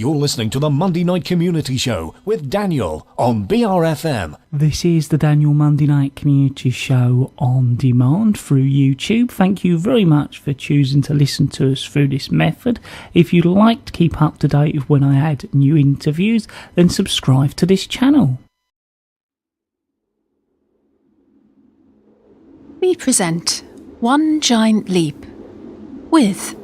You're listening to the Monday Night Community Show with Daniel on BRFM. This is the Daniel Monday Night Community Show on demand through YouTube. Thank you very much for choosing to listen to us through this method. If you'd like to keep up to date with when I add new interviews, then subscribe to this channel. We present One Giant Leap with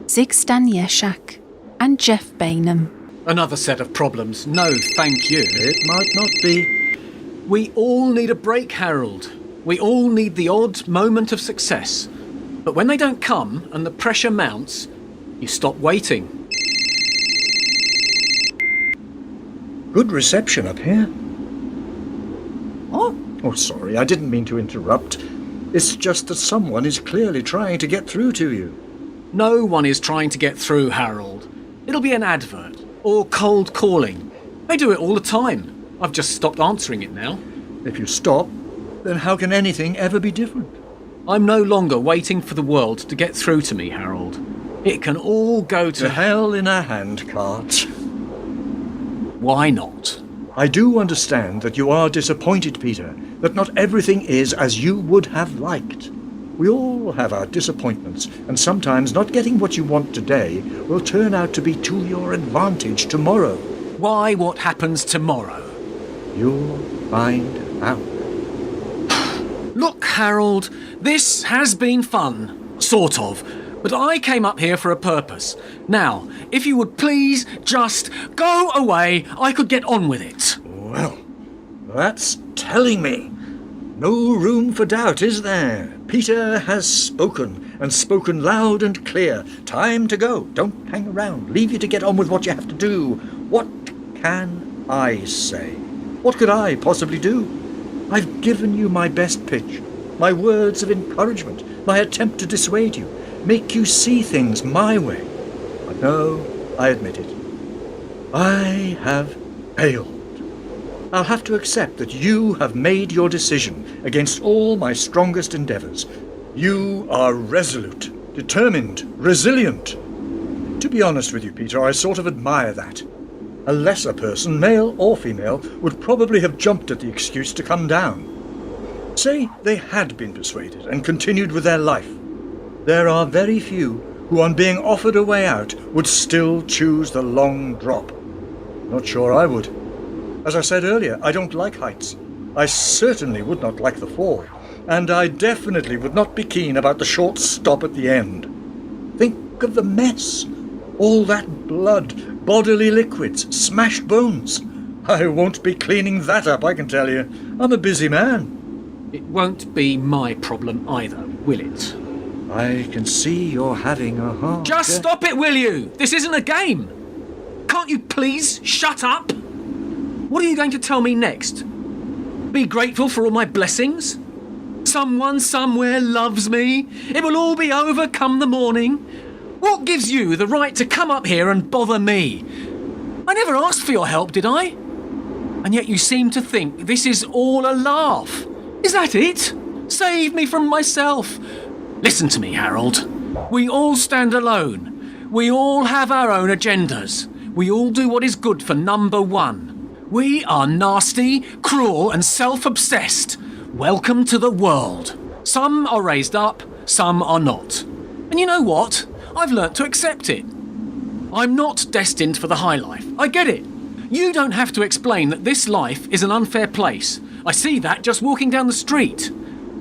Zig Stanieszak and Jeff Bainham. Another set of problems. No, thank you. It might not be. We all need a break, Harold. We all need the odd moment of success. But when they don't come and the pressure mounts, you stop waiting. Good reception up here. Oh, sorry, I didn't mean to interrupt. It's just that someone is clearly trying to get through to you. No one is trying to get through, Harold. It'll be an advert or cold calling. They do it all the time. I've just stopped answering it now. If you stop, then how can anything ever be different? I'm no longer waiting for the world to get through to me, Harold. It can all go to hell in a handcart. Why not? I do understand that you are disappointed, Peter, that not everything is as you would have liked. We all have our disappointments, and sometimes not getting what you want today will turn out to be to your advantage tomorrow. Why? What happens tomorrow? You'll find out. Look, Harold, this has been fun. Sort of. But I came up here for a purpose. Now, if you would please just go away, I could get on with it. Well, that's telling me. No room for doubt, is there? Peter has spoken, and spoken loud and clear. Time to go. Don't hang around. Leave you to get on with what you have to do. What can I say? What could I possibly do? I've given you my best pitch, my words of encouragement, my attempt to dissuade you, make you see things my way. But no, I admit it. I have failed. I'll have to accept that you have made your decision against all my strongest endeavours. You are resolute, determined, resilient. To be honest with you, Peter, I sort of admire that. A lesser person, male or female, would probably have jumped at the excuse to come down. Say they had been persuaded and continued with their life. There are very few who, on being offered a way out, would still choose the long drop. Not sure I would. As I said earlier, I don't like heights. I certainly would not like the fall. And I definitely would not be keen about the short stop at the end. Think of the mess. All that blood, bodily liquids, smashed bones. I won't be cleaning that up, I can tell you. I'm a busy man. It won't be my problem either, will it? I can see you're having a hard... Just stop it, will you? This isn't a game. Can't you please shut up? What are you going to tell me next? Be grateful for all my blessings? Someone somewhere loves me? It will all be over come the morning? What gives you the right to come up here and bother me? I never asked for your help, did I? And yet you seem to think this is all a laugh. Is that it? Save me from myself. Listen to me, Harold. We all stand alone. We all have our own agendas. We all do what is good for number one. We are nasty, cruel and self-obsessed. Welcome to the world. Some are raised up, some are not. And you know what? I've learnt to accept it. I'm not destined for the high life. I get it. You don't have to explain that this life is an unfair place. I see that just walking down the street.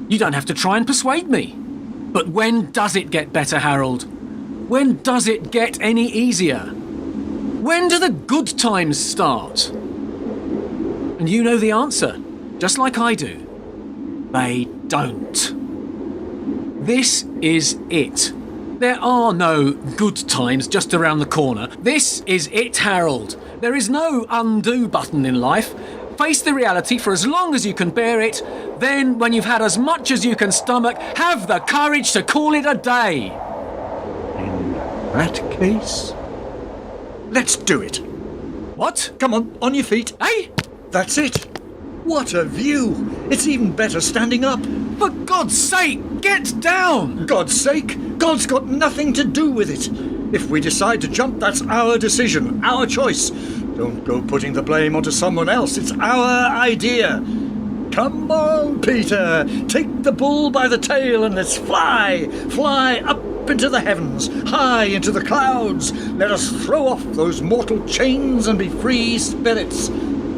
You don't have to try and persuade me. But when does it get better, Harold? When does it get any easier? When do the good times start? And you know the answer, just like I do. They don't. This is it. There are no good times just around the corner. This is it, Harold. There is no undo button in life. Face the reality for as long as you can bear it. Then, when you've had as much as you can stomach, have the courage to call it a day. In that case, let's do it. What? Come on your feet. Hey? That's it. What a view. It's even better standing up. For God's sake, get down! God's sake? God's got nothing to do with it. If we decide to jump, that's our decision, our choice. Don't go putting the blame onto someone else. It's our idea. Come on, Peter. Take the bull by the tail and let's fly. Fly up into the heavens, high into the clouds. Let us throw off those mortal chains and be free spirits.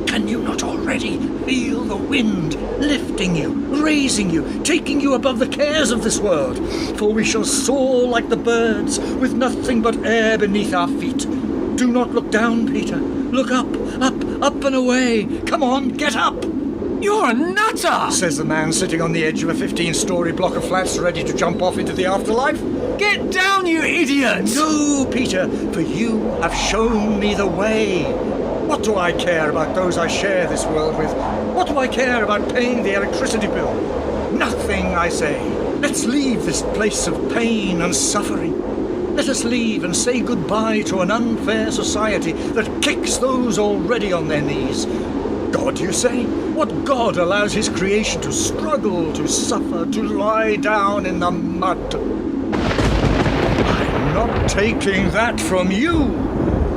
Can you not already feel the wind lifting you, raising you, taking you above the cares of this world? For we shall soar like the birds, with nothing but air beneath our feet. Do not look down, Peter. Look up, up, up and away. Come on, get up. You're a nutter! Says the man sitting on the edge of a 15-story block of flats ready to jump off into the afterlife. Get down, you idiot! No, Peter, for you have shown me the way. What do I care about those I share this world with? What do I care about paying the electricity bill? Nothing, I say. Let's leave this place of pain and suffering. Let us leave and say goodbye to an unfair society that kicks those already on their knees. God, you say? What God allows his creation to struggle, to suffer, to lie down in the mud? I'm not taking that from you.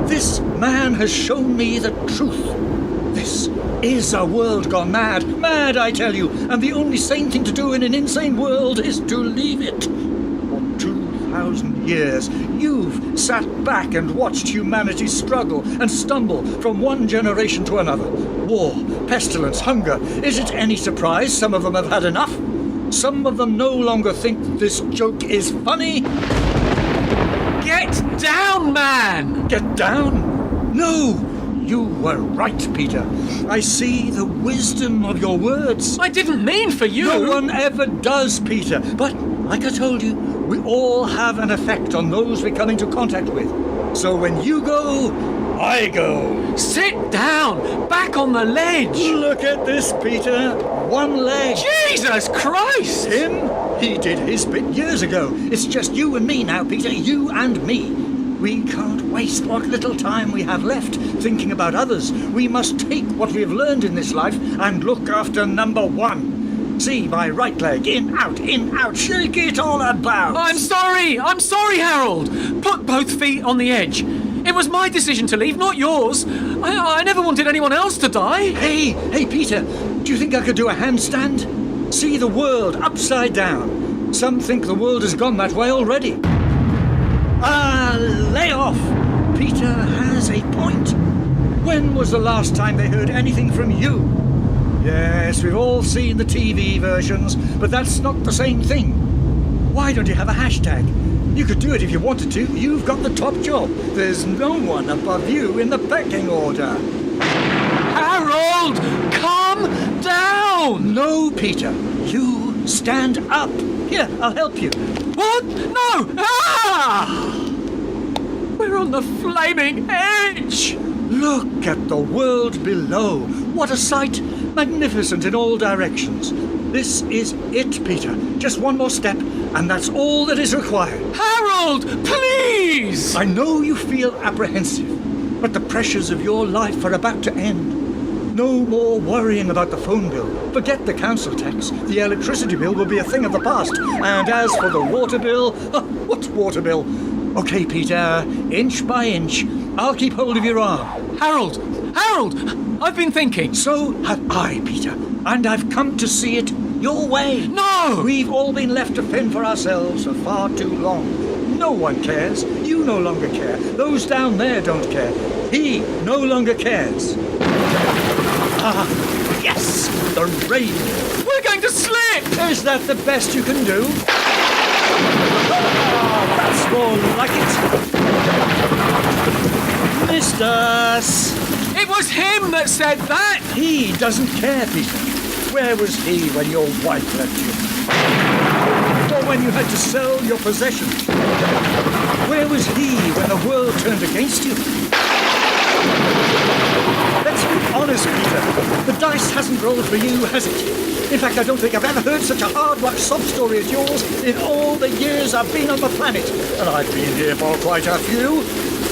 This man has shown me the truth. This is a world gone mad. Mad, I tell you. And the only sane thing to do in an insane world is to leave it. For 2,000 years, you've sat back and watched humanity struggle and stumble from one generation to another. War, pestilence, hunger. Is it any surprise some of them have had enough? Some of them no longer think this joke is funny. Get down, man! Get down? No! You were right, Peter. I see the wisdom of your words. I didn't mean for you! No one ever does, Peter. But, like I told you, we all have an effect on those we come into contact with. So when you go, I go. Sit down! Back on the ledge! Look at this, Peter. One leg. Jesus Christ! Him? He did his bit years ago. It's just you and me now, Peter. You and me. We can't waste what little time we have left thinking about others. We must take what we have learned in this life and look after number one. See, my right leg. In, out, shake it all about. I'm sorry, Harold. Put both feet on the edge. It was my decision to leave, not yours. I never wanted anyone else to die. Hey, Peter, do you think I could do a handstand? See the world upside down. Some think the world has gone that way already. Lay off. Peter has a point. When was the last time they heard anything from you? Yes, we've all seen the TV versions, but that's not the same thing. Why don't you have a hashtag? You could do it if you wanted to. You've got the top job. There's no one above you in the pecking order. Harold, calm down! No, Peter. You stand up. Here, I'll help you. What? No! Ah! We're on the flaming edge! Look at the world below. What a sight. Magnificent in all directions. This is it, Peter. Just one more step, and that's all that is required. Harold, please! I know you feel apprehensive, but the pressures of your life are about to end. No more worrying about the phone bill. Forget the council tax. The electricity bill will be a thing of the past. And as for the water bill... what water bill? OK, Peter, inch by inch. I'll keep hold of your arm. Harold! I've been thinking. So have I, Peter. And I've come to see it your way. No! We've all been left to fend for ourselves for far too long. No one cares. You no longer care. Those down there don't care. He no longer cares. Ah, yes! The rain! We're going to slip! Is that the best you can do? Ah, that's more like it. Missed us! It was him that said that! He doesn't care, Peter. Where was he when your wife left you? Or when you had to sell your possessions? Where was he when the world turned against you? Let's be honest, Peter. The dice hasn't rolled for you, has it? In fact, I don't think I've ever heard such a hard-luck sob story as yours in all the years I've been on the planet. And I've been here for quite a few.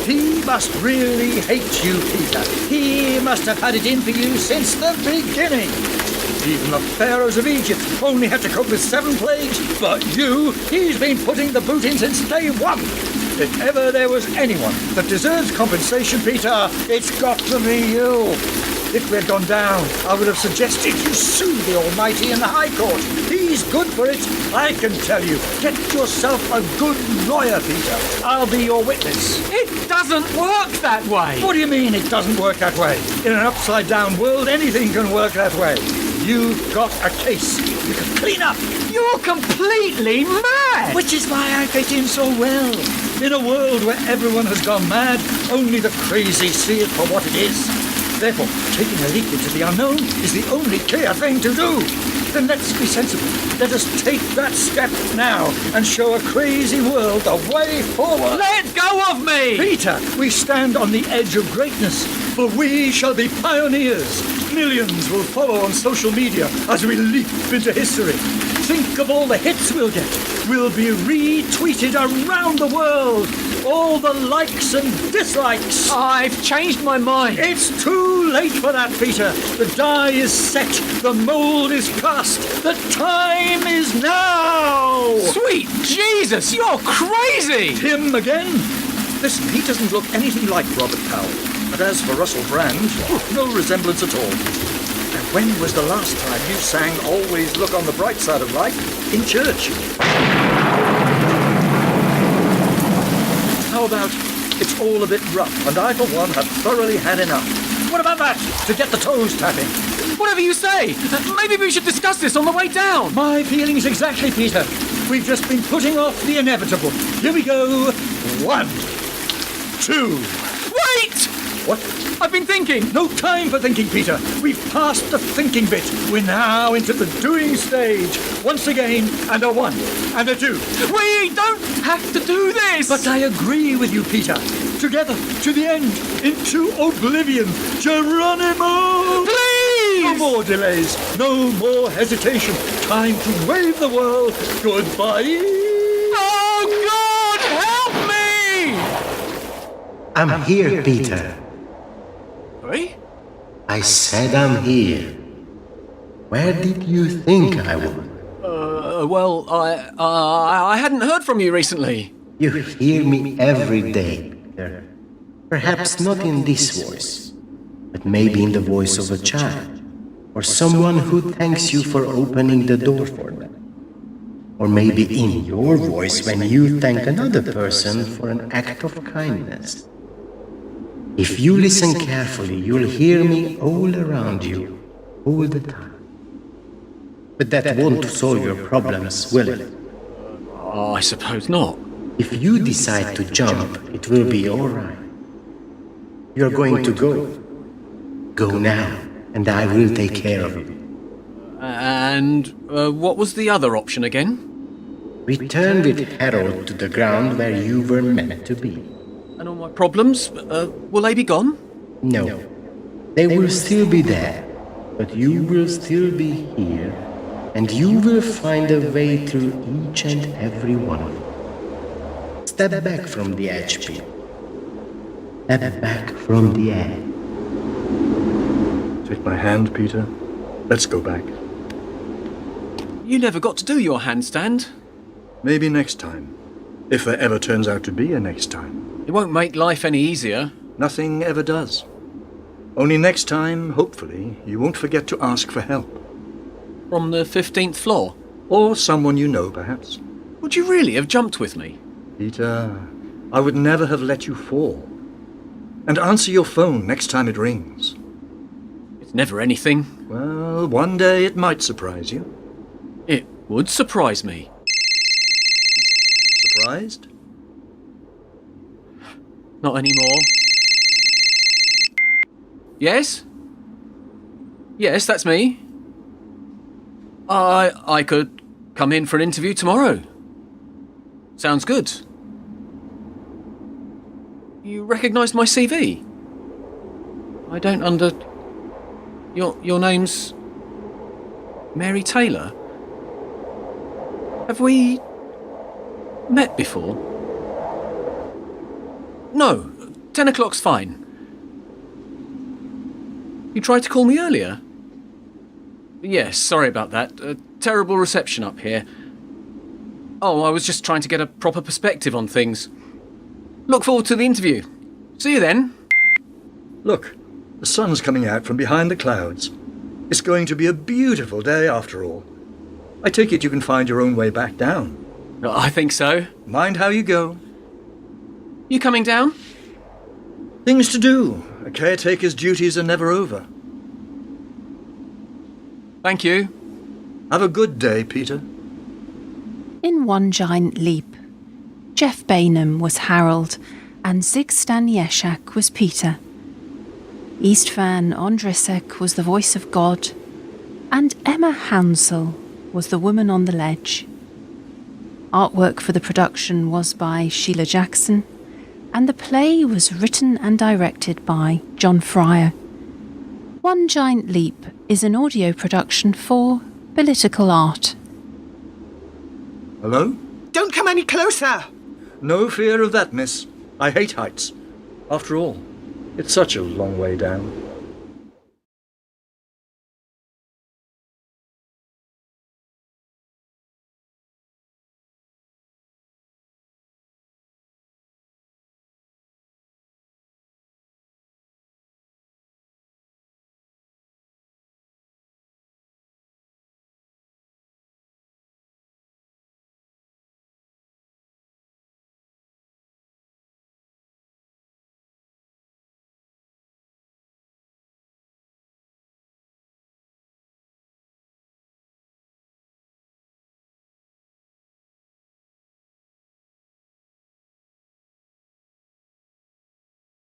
He must really hate you, Peter. He must have had it in for you since the beginning. Even the pharaohs of Egypt only had to cope with 7 plagues. But you, he's been putting the boot in since day one. If ever there was anyone that deserves compensation, Peter, it's got to be you. If we had gone down, I would have suggested you sue the Almighty in the High Court. He's good for it, I can tell you. Get yourself a good lawyer, Peter. I'll be your witness. It doesn't work that way. What do you mean it doesn't work that way? In an upside-down world, anything can work that way. You've got a case. You can clean up. You're completely mad. Which is why I fit in so well. In a world where everyone has gone mad, only the crazy see it for what it is. Therefore, taking a leap into the unknown is the only clear thing to do. Then let's be sensible. Let us take that step now and show a crazy world the way forward. Let go of me! Peter, we stand on the edge of greatness, for we shall be pioneers. Millions will follow on social media as we leap into history. Think of all the hits we'll get. We'll be retweeted around the world. All the likes and dislikes. I've changed my mind. It's too late for that, Peter. The die is set. The mould is cast. The time is now. Sweet Jesus, you're crazy! Him again? Listen, he doesn't look anything like Robert Powell. And as for Russell Brand, no resemblance at all. And when was the last time you sang Always Look on the Bright Side of Life in church? How about it's all a bit rough, and I, for one, have thoroughly had enough? What about that? To get the toes tapping. Whatever you say. Maybe we should discuss this on the way down. My feelings exactly, Peter. We've just been putting off the inevitable. Here we go. 1, 2. Wait! What? I've been thinking. No time for thinking, Peter. We've passed the thinking bit. We're now into the doing stage. Once again, and a 1, and a 2. We don't have to do this. But I agree with you, Peter. Together, to the end, into oblivion. Geronimo! Please! No more delays. No more hesitation. Time to wave the world goodbye. Oh, God, help me! I'm here, Peter. Hey? I said I'm here. Where did you think I was? Well, I hadn't heard from you recently. You hear me every day, Peter. Perhaps not in this voice, but maybe in the voice of a child, or someone who thanks you for opening the door for them. Or maybe in your voice when you thank another person for an act of kindness. If you listen carefully, you'll hear me all around you, all the time. But that won't solve your problems, will it? Oh, I suppose not. If you decide to jump, it will be all right. You're going to go. Go now, and I will take care of you. And what was the other option again? Return with Harold to the ground where you were meant to be. And all my problems, will they be gone? No, they will still be there, but you will still be here, and you will find a way through each and every one of them. Step back from the edge, Pete. Step back from the edge. Take my hand, Peter. Let's go back. You never got to do your handstand. Maybe next time. If there ever turns out to be a next time. It won't make life any easier. Nothing ever does. Only next time, hopefully, you won't forget to ask for help. From the 15th floor? Or someone you know, perhaps. Would you really have jumped with me? Peter, I would never have let you fall. And answer your phone next time it rings. It's never anything. Well, one day it might surprise you. It would surprise me. Surprised? Not anymore. Yes? Yes, that's me. I could come in for an interview tomorrow. Sounds good. You recognised my CV? I don't Your name's Mary Taylor? Have we met before? No, 10 o'clock's fine. You tried to call me earlier? Yes, sorry about that. Terrible reception up here. Oh, I was just trying to get a proper perspective on things. Look forward to the interview. See you then. Look, the sun's coming out from behind the clouds. It's going to be a beautiful day after all. I take it you can find your own way back down. I think so. Mind how you go. You coming down? Things to do. A caretaker's duties are never over. Thank you. Have a good day, Peter. In one giant leap, Jeff Bainham was Harold and Zigstan Yeshak was Peter. Istvan Ondrisek was the voice of God, and Emma Hounsell was the woman on the ledge. Artwork for the production was by Sheila Jackson, and the play was written and directed by John Fryer. One Giant Leap is an audio production for Political Art. Hello? Don't come any closer! No fear of that, miss. I hate heights. After all, it's such a long way down.